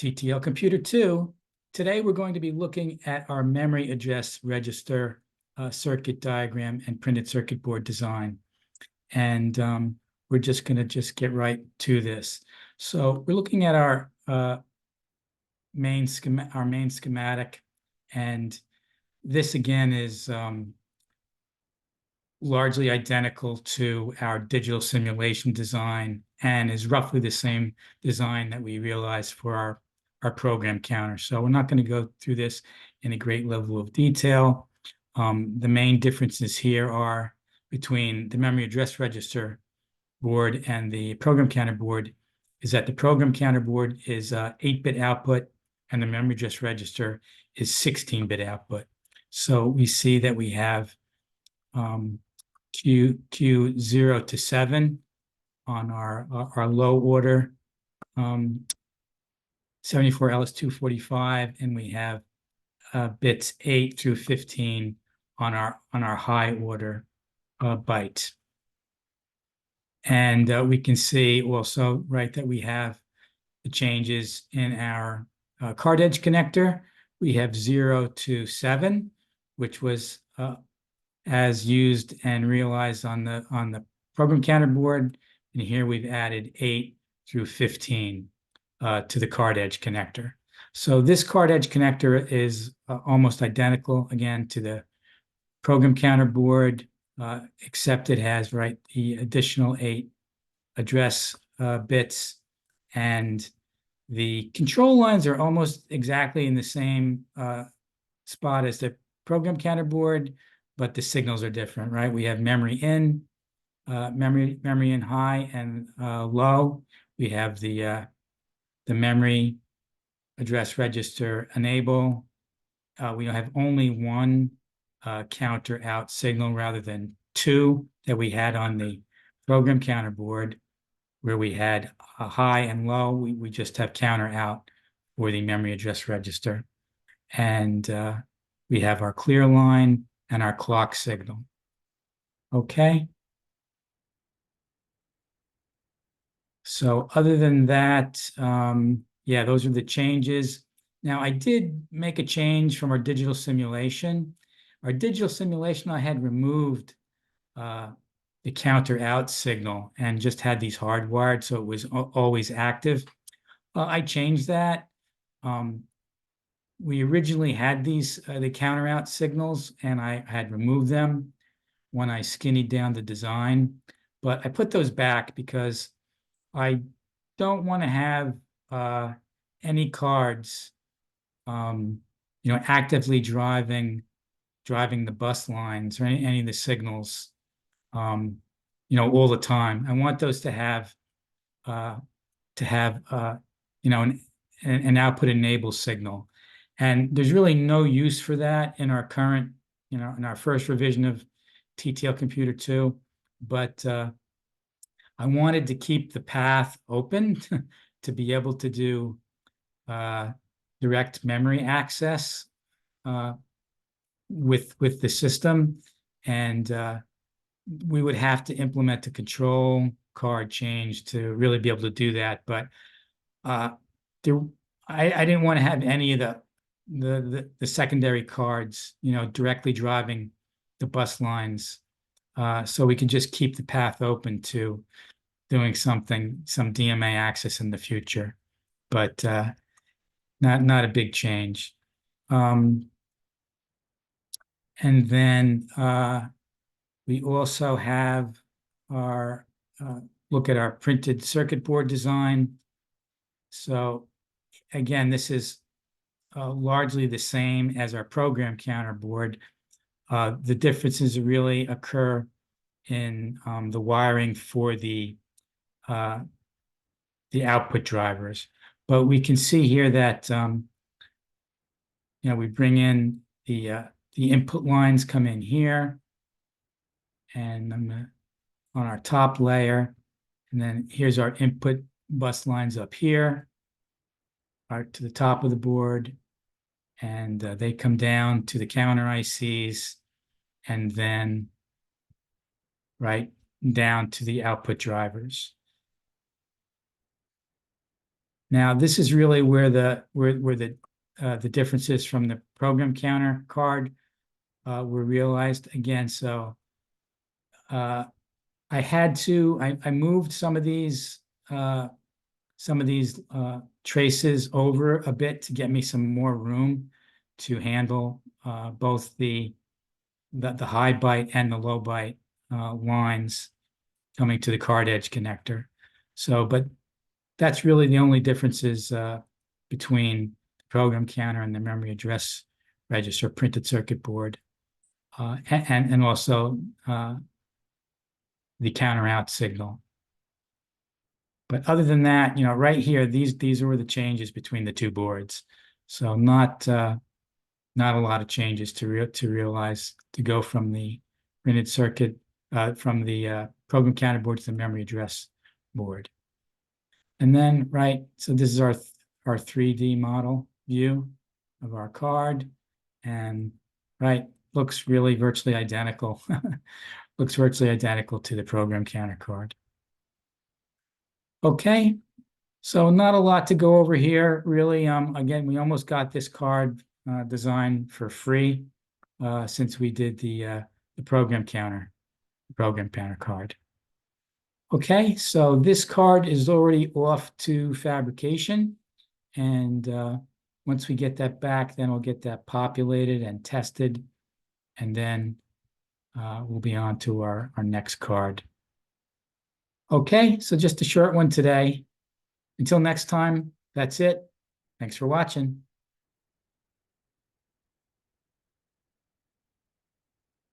TTL Computer 2. Today we're going to be looking at our memory address register circuit diagram and printed circuit board design. And we're just going to get right to this. So we're looking at our main schematic, and this again is largely identical to our digital simulation design and is roughly the same design that we realized for our program counter. So we're not going to go through this in a great level of detail. The main differences here are between the memory address register board and the program counter board is that the program counter board is 8-bit output and the memory address register is 16-bit output. So we see that we have Q0 to 7 on our low order 74LS245, and we have bits 8 through 15 on our high order byte. And we can see also, right, that we have the changes in our card edge connector. We have 0 to 7, which was as used and realized on the program counter board, and here we've added 8 through 15 to the card edge connector. So this card edge connector is almost identical again to the program counter board, except it has the additional 8 address bits, and the control lines are almost exactly in the same spot as the program counter board, but the signals are different, right? We have memory in, memory in high and low. We have the memory address register enable. We have only one counter out signal rather than 2 that we had on the program counter board, where we had a high and low. We just have counter out for the memory address register. And we have our clear line and our clock signal. Okay. So other than that, yeah, those are the changes. Now, I did make a change from our digital simulation. Our digital simulation, I had removed the counter out signal and just had these hardwired, so it was always active. I changed that. We originally had these the counter out signals, and I had removed them when I skinnied down the design, but I put those back because I don't want to have any cards, actively driving the bus lines or any of the signals, all the time. I want those to have an output enable signal. And there's really no use for that in our current, in our first revision of TTL Computer 2. But I wanted to keep the path open to be able to do direct memory access with the system. And we would have to implement a control card change to really be able to do that. But I didn't want to have any of the secondary cards, directly driving the bus lines. So we can just keep the path open to doing some DMA access in the future, but not a big change. And then we also have our look at our printed circuit board design. So again, this is largely the same as our program counter board. The differences really occur in the wiring for the output drivers. But we can see here that we bring in the input lines come in here, and I'm on our top layer, and then here's our input bus lines up here, to the top of the board, and they come down to the counter ICs, and then right down to the output drivers. Now, this is really where the differences from the program counter card were realized again. So I moved some of these traces over a bit to get me some more room to handle both the high byte and the low byte lines coming to the card edge connector. So, but that's really the only differences between the program counter and the memory address register printed circuit board, and also the counter out signal. But other than that, right here, these were the changes between the two boards. So not a lot of changes to realize to go from the printed circuit from the program counter board to the memory address board. And then, right, so this is our 3D model view of our card, and right, looks really virtually identical. Looks virtually identical to the program counter card. Okay, so not a lot to go over here, really. Again, we almost got this card designed for free since we did the program counter card. Okay, so this card is already off to fabrication, and once we get that back, then we'll get that populated and tested, and then we'll be on to our next card. Okay, so just a short one today. Until next time, that's it. Thanks for watching.